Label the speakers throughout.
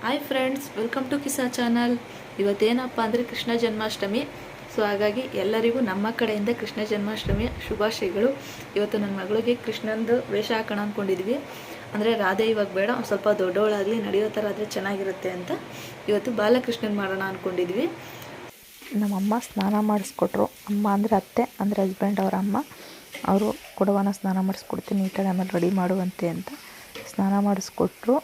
Speaker 1: Hi friends, welcome to Kisa channel. ಇವತ್ತೇನಪ್ಪ ಅಂದರೆ Krishna Janmashtami. So ಹಾಗಾಗಿ ಎಲ್ಲರಿಗೂ ನಮ್ಮ ಕಡೆಯಿಂದ ಕೃಷ್ಣ ಜನ್ಮಾಷ್ಟಮಿಯ ಶುಭಾಶಯಗಳು. ಇವತ್ತು ನನ್ನ ಮಗಳಿಗೆ ಕೃಷ್ಣಂದು ವೇಷ ಹಾಕೋಣ ಅಂದ್ಕೊಂಡಿದ್ವಿ. ಅಂದರೆ ರಾಧೆ ಇವಾಗ ಬೇಡ, ಒಂದು ಸ್ವಲ್ಪ ದೊಡ್ಡವಳಾಗಲಿ, ನಡೆಯೋ ಥರ ಆದರೆ ಚೆನ್ನಾಗಿರುತ್ತೆ ಅಂತ ಇವತ್ತು ಬಾಲಕೃಷ್ಣನ್ ಮಾಡೋಣ ಅಂದ್ಕೊಂಡಿದ್ವಿ.
Speaker 2: ನಮ್ಮಮ್ಮ ಸ್ನಾನ ಮಾಡಿಸ್ಕೊಟ್ರು. ಅಮ್ಮ ಅಂದರೆ ಅತ್ತೆ, ಅಂದರೆ ಹಸ್ಬೆಂಡ್ ಅವರ ಅಮ್ಮ. ಅವರು ಕೊಡವನ ಸ್ನಾನ ಮಾಡಿಸ್ಕೊಡ್ತೀನಿ, ಈ ಟೈಮ್ ಆಮೇಲೆ ರೆಡಿ ಮಾಡುವಂತೆ ಅಂತ ಸ್ನಾನ ಮಾಡಿಸ್ಕೊಟ್ರು.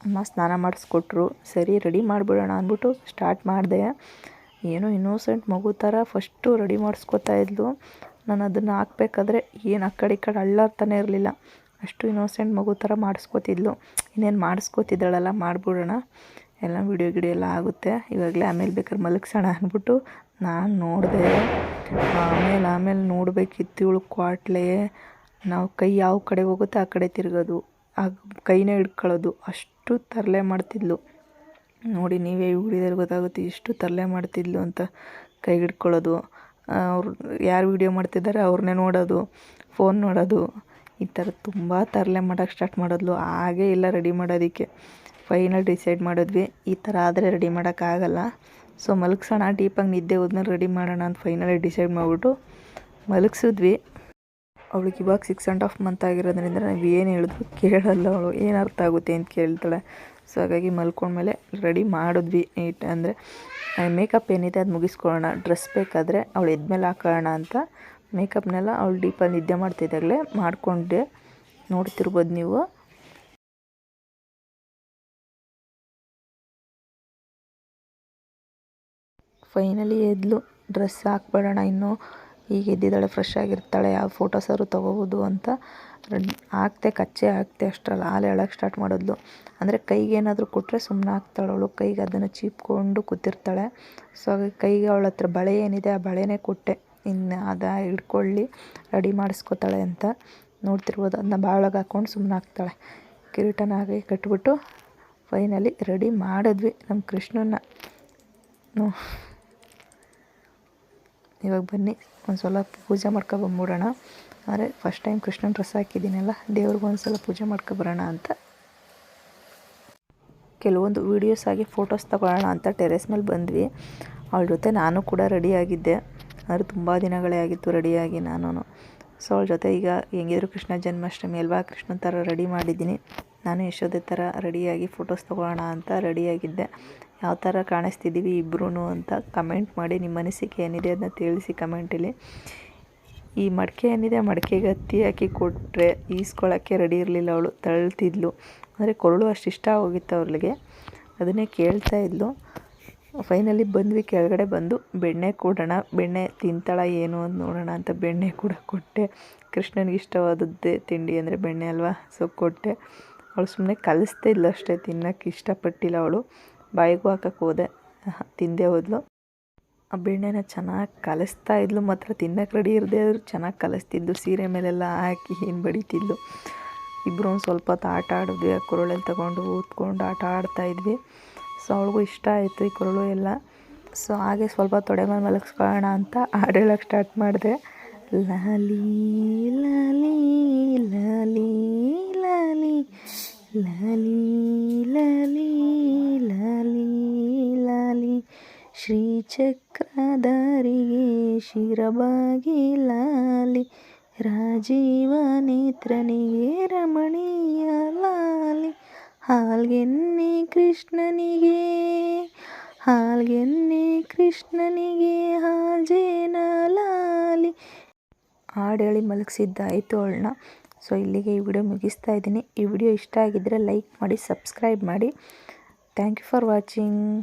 Speaker 2: ಅಮ್ಮ ಸ್ನಾನ ಮಾಡಿಸ್ಕೊಟ್ರು. ಸರಿ ರೆಡಿ ಮಾಡಿಬಿಡೋಣ ಅಂದ್ಬಿಟ್ಟು ಸ್ಟಾರ್ಟ್ ಮಾಡಿದೆ. ಏನೋ ಇನ್ನೋಸೆಂಟ್ ಮಗು ಥರ ಫಸ್ಟು ರೆಡಿ ಮಾಡಿಸ್ಕೊತಾ ಇದ್ಲು. ನಾನು ಅದನ್ನು ಹಾಕ್ಬೇಕಾದ್ರೆ ಏನು ಆ ಕಡೆ ಈ ಕಡೆ ಅಳ್ಳಾಡ್ತಾನೆ ಇರಲಿಲ್ಲ. ಅಷ್ಟು ಇನ್ನೋಸೆಂಟ್ ಮಗು ಥರ ಮಾಡಿಸ್ಕೊತಿದ್ಲು. ಇನ್ನೇನು ಮಾಡಿಸ್ಕೊತಿದ್ದಾಳಲ್ಲ, ಮಾಡಿಬಿಡೋಣ, ಎಲ್ಲ ವಿಡಿಯೋ ಎಲ್ಲ ಆಗುತ್ತೆ ಇವಾಗಲೇ, ಆಮೇಲೆ ಬೇಕಾದ್ರೆ ಮಲಗಿಸೋಣ ಅಂದ್ಬಿಟ್ಟು ನಾನು ನೋಡಿದೆ. ಆಮೇಲೆ ನೋಡಬೇಕಿತ್ತು ಇವಳು ಕ್ವಾಟ್ಲೆ. ನಾವು ಕೈ ಯಾವ ಕಡೆ ಹೋಗುತ್ತೆ ಆ ಕಡೆ ತಿರುಗೋದು, ಆ ಕೈನೇ ಹಿಡ್ಕೊಳ್ಳೋದು, ಅಷ್ಟು ತರಲೆ ಮಾಡ್ತಿದ್ಲು. ನೋಡಿ ನೀವೇ ವಿಡಿಯೋದಲ್ಲಿ ಗೊತ್ತಾಗುತ್ತೆ ಎಷ್ಟು ತರಲೆ ಮಾಡ್ತಿದ್ಲು ಅಂತ. ಕೈ ಹಿಡ್ಕೊಳ್ಳೋದು, ಅವ್ರು ಯಾರು ವೀಡಿಯೋ ಮಾಡ್ತಿದ್ದಾರೆ ಅವ್ರನ್ನೇ ನೋಡೋದು, ಫೋನ್ ನೋಡೋದು, ಈ ಥರ ತುಂಬ ತರಲೆ ಮಾಡೋಕ್ಕೆ ಸ್ಟಾರ್ಟ್ ಮಾಡಿದ್ಲು. ಹಾಗೇ ಇಲ್ಲ ರೆಡಿ ಮಾಡೋದಕ್ಕೆ. ಫೈನಲ್ ಡಿಸೈಡ್ ಮಾಡಿದ್ವಿ, ಈ ಥರ ಆದರೆ ರೆಡಿ ಮಾಡೋಕ್ಕಾಗಲ್ಲ. ಸೊ ಮಲಗಿಸೋಣ, ಡೀಪಾಗಿ ನಿದ್ದೆ ಹೋದ್ಮೇಲೆ ರೆಡಿ ಮಾಡೋಣ ಅಂತ ಫೈನಲಿ ಡಿಸೈಡ್ ಮಾಡಿಬಿಟ್ಟು ಮಲಗಿಸಿದ್ವಿ. ಅವಳಿಗೆ ಇವಾಗ 6.5 ಮಂತ್ ಆಗಿರೋದ್ರಿಂದ ನಾವು ಏನು ಹೇಳಿದ್ರು ಕೇಳಲ್ಲ. ಅವಳು ಏನು ಅರ್ಥ ಆಗುತ್ತೆ ಅಂತ ಕೇಳ್ತಾಳೆ. ಸೊ ಹಾಗಾಗಿ ಮಲ್ಕೊಂಡ್ಮೇಲೆ ರೆಡಿ ಮಾಡಿದ್ವಿ. ಅಂದರೆ ಮೇಕಪ್ ಏನಿದೆ ಅದು ಮುಗಿಸ್ಕೊಳ್ಳೋಣ, ಡ್ರೆಸ್ ಬೇಕಾದರೆ ಅವಳು ಎದ್ಮೇಲೆ ಹಾಕೋಣ ಅಂತ ಮೇಕಪ್ನೆಲ್ಲ ಅವಳು ಡೀಪಲ್ಲಿ ನಿದ್ದೆ ಮಾಡ್ತಿದ್ದಾಗಲೇ ಮಾಡಿಕೊಂಡೆ. ನೋಡ್ತಿರ್ಬೋದು ನೀವು. ಫೈನಲಿ ಎದ್ಲು. ಡ್ರೆಸ್ ಹಾಕ್ಬೇಡೋಣ, ಇನ್ನೂ ಈಗ ಎದ್ದಿದ್ದಾಳೆ, ಫ್ರೆಶ್ ಆಗಿರ್ತಾಳೆ, ಯಾವ ಫೋಟೋಸಾದ್ರು ತೊಗೋಬೋದು ಅಂತ ಹಾಕ್ತೆ, ಕಚ್ಚೆ ಹಾಕ್ತೆ. ಅಷ್ಟರಲ್ಲಿ ಹಾಲು ಹೇಳೋಕ್ಕೆ ಸ್ಟಾರ್ಟ್ ಮಾಡಿದ್ಲು. ಅಂದರೆ ಕೈಗೆ ಏನಾದರೂ ಕೊಟ್ಟರೆ ಸುಮ್ಮನೆ ಹಾಕ್ತಾಳೆ ಅವಳು, ಕೈಗೆ ಅದನ್ನು ಚೀಪ್ಕೊಂಡು ಕೂತಿರ್ತಾಳೆ. ಸೊ ಹಾಗಾಗಿ ಕೈಗೆ ಅವಳ ಹತ್ರ ಬಳೆ ಏನಿದೆ ಆ ಬಳೆನೇ ಕೊಟ್ಟೆ, ಇನ್ನು ಅದ ಹಿಡ್ಕೊಳ್ಳಿ ರೆಡಿ ಮಾಡಿಸ್ಕೊತಾಳೆ ಅಂತ. ನೋಡ್ತಿರ್ಬೋದು, ಅದನ್ನ ಬಾಳಗೆ ಹಾಕ್ಕೊಂಡು ಸುಮ್ಮನೆ ಹಾಕ್ತಾಳೆ. ಕಿರೀಟನ ಹಾಗೆ ಕಟ್ಬಿಟ್ಟು ಫೈನಲಿ ರೆಡಿ ಮಾಡಿದ್ವಿ ನಮ್ಮ ಕೃಷ್ಣನ್ನ. ಇವಾಗ ಬನ್ನಿ ಒಂದು ಸಲ ಪೂಜೆ ಮಾಡ್ಕೊಬಂದ್ಬಿಡೋಣ. ಅಂದರೆ ಫಸ್ಟ್ ಟೈಮ್ ಕೃಷ್ಣನ ಡ್ರೆಸ್ ಹಾಕಿದ್ದೀನಲ್ಲ, ದೇವ್ರಿಗೆ ಒಂದು ಸಲ ಪೂಜೆ ಮಾಡ್ಕೊಬರೋಣ ಅಂತ. ಕೆಲವೊಂದು ವೀಡಿಯೋಸ್ ಆಗಿ ಫೋಟೋಸ್ ತಗೊಳ್ಳೋಣ ಅಂತ ಟೆರೆಸ್ ಮೇಲೆ ಬಂದ್ವಿ. ಅವಳ ಜೊತೆ ನಾನು ಕೂಡ ರೆಡಿಯಾಗಿದ್ದೆ. ಅಂದರೆ ತುಂಬ ದಿನಗಳೇ ಆಗಿತ್ತು ರೆಡಿಯಾಗಿ ನಾನು. ಸೊ ಅವಳ ಜೊತೆ ಈಗ ಹೆಂಗಿದ್ರು ಕೃಷ್ಣ ಜನ್ಮಾಷ್ಟಮಿ ಅಲ್ವಾ, ಕೃಷ್ಣನ ಥರ ರೆಡಿ ಮಾಡಿದ್ದೀನಿ. ನಾನು ಯಶೋದೆ ಥರ ರೆಡಿಯಾಗಿ ಫೋಟೋಸ್ ತೊಗೊಳ್ಳೋಣ ಅಂತ ರೆಡಿಯಾಗಿದ್ದೆ. ಯಾವ ಥರ ಕಾಣಿಸ್ತಿದ್ದೀವಿ ಇಬ್ಬರೂ ಅಂತ ಕಮೆಂಟ್ ಮಾಡಿ. ನಿಮ್ಮ ಅನಿಸಿಕೆ ಏನಿದೆ ಅದನ್ನ ತಿಳಿಸಿ ಕಮೆಂಟಲ್ಲಿ. ಈ ಮಡಿಕೆ ಏನಿದೆ, ಮಡಿಕೆಗೆ ಹತ್ತಿ ಹಾಕಿ ಕೊಟ್ಟರೆ ಈಸ್ಕೊಳ್ಳೋಕ್ಕೆ ರೆಡಿ ಇರಲಿಲ್ಲ ಅವಳು, ತಳ್ತಿದ್ಲು. ಅಂದರೆ ಕೊರಳು ಅಷ್ಟು ಇಷ್ಟ ಹೋಗಿತ್ತು ಅವ್ರಿಗೆ, ಅದನ್ನೇ ಕೇಳ್ತಾ ಇದ್ಲು. ಫೈನಲಿ ಬಂದ್ವಿ, ಕೆಳಗಡೆ ಬಂದು ಬೆಣ್ಣೆ ಕೊಡೋಣ, ಬೆಣ್ಣೆ ತಿಂತಾಳ ಏನು ಅಂತ ನೋಡೋಣ ಅಂತ ಬೆಣ್ಣೆ ಕೂಡ ಕೊಟ್ಟೆ. ಕೃಷ್ಣನಿಗೆ ಇಷ್ಟವಾದದ್ದೇ ತಿಂಡಿ ಅಂದರೆ ಬೆಣ್ಣೆ ಅಲ್ವಾ, ಸೊ ಕೊಟ್ಟೆ. ಅವಳು ಸುಮ್ಮನೆ ಕಲಿಸ್ತಾ ಇದ್ಲು ಅಷ್ಟೇ, ತಿನ್ನೋಕ್ಕೆ ಇಷ್ಟಪಟ್ಟಿಲ್ಲ ಅವಳು. ಬಾಯಿಗೂ ಹಾಕಕ್ಕೆ ಹೋದೆ, ತಿಂದೇ ಹೋದ್ಲು. ಆ ಬೆಣ್ಣೆನ ಚೆನ್ನಾಗಿ ಕಲಿಸ್ತಾ ಇದ್ಲು, ಮಾತ್ರ ತಿನ್ನಕ್ಕೆ ರೆಡಿ ಇರದೆ ಆದರೂ ಚೆನ್ನಾಗಿ ಕಲಿಸ್ತಿದ್ಲು. ಸೀರೆ ಮೇಲೆಲ್ಲ ಹಾಕಿ ಏನು ಬಡಿತಿದ್ಲು. ಇಬ್ಬರು ಒಂದು ಸ್ವಲ್ಪ ಹೊತ್ತು ಆಟ ಆಡಿದ್ವಿ, ಆ ಕೊರಳಲ್ಲಿ ತಗೊಂಡು ಊದ್ಕೊಂಡು ಆಟ ಆಡ್ತಾಯಿದ್ವಿ. ಸೊ ಅವಳಿಗೂ ಇಷ್ಟ ಆಯಿತು ಈ ಕೊರಳು ಎಲ್ಲ. ಸೊ ಹಾಗೆ ಸ್ವಲ್ಪ ತೊಡೆ ಮೇಲೆ ಮಲಗಿಸ್ಕೊಳ್ಳೋಣ ಅಂತ ಹಾಡು ಹೇಳೋಕ್ಕೆ ಸ್ಟಾರ್ಟ್ ಮಾಡಿದೆ. ಲಾಲಿ ಲಾಲಿ ಲಾಲಿ ಲಾಲಿ ಲಾಲಿ ಲಾಲಿ ಲಾಲಿ ಲಾಲಿ, ಶ್ರೀಚಕ್ರಧಾರಿಗೆ ಶಿರಬಾಗಿ ಲಾಲಿ, ರಾಜೀವ ನೇತ್ರನಿಗೆ ರಮಣೀಯ ಲಾಲಿ, ಹಾಲ್ಗೆನ್ನೆ ಕೃಷ್ಣನಿಗೆ, ಹಾಲ್ಗೆನ್ನೆ ಕೃಷ್ಣನಿಗೆ ಹಾಜೇನ ಲಾಲಿ. ಹಾಡು ಹೇಳಿ ಮಲಗಿಸಿದ್ದಾಯಿತು ಅವಳನ್ನ. ಸೊ ಇಲ್ಲಿಗೆ ಈ ವಿಡಿಯೋ ಮುಗಿಸ್ತಾ ಇದ್ದೀನಿ. ಈ ವಿಡಿಯೋ ಇಷ್ಟ ಆಗಿದ್ದರೆ ಲೈಕ್ ಮಾಡಿ, ಸಬ್ಸ್ಕ್ರೈಬ್ ಮಾಡಿ. Thank you for watching.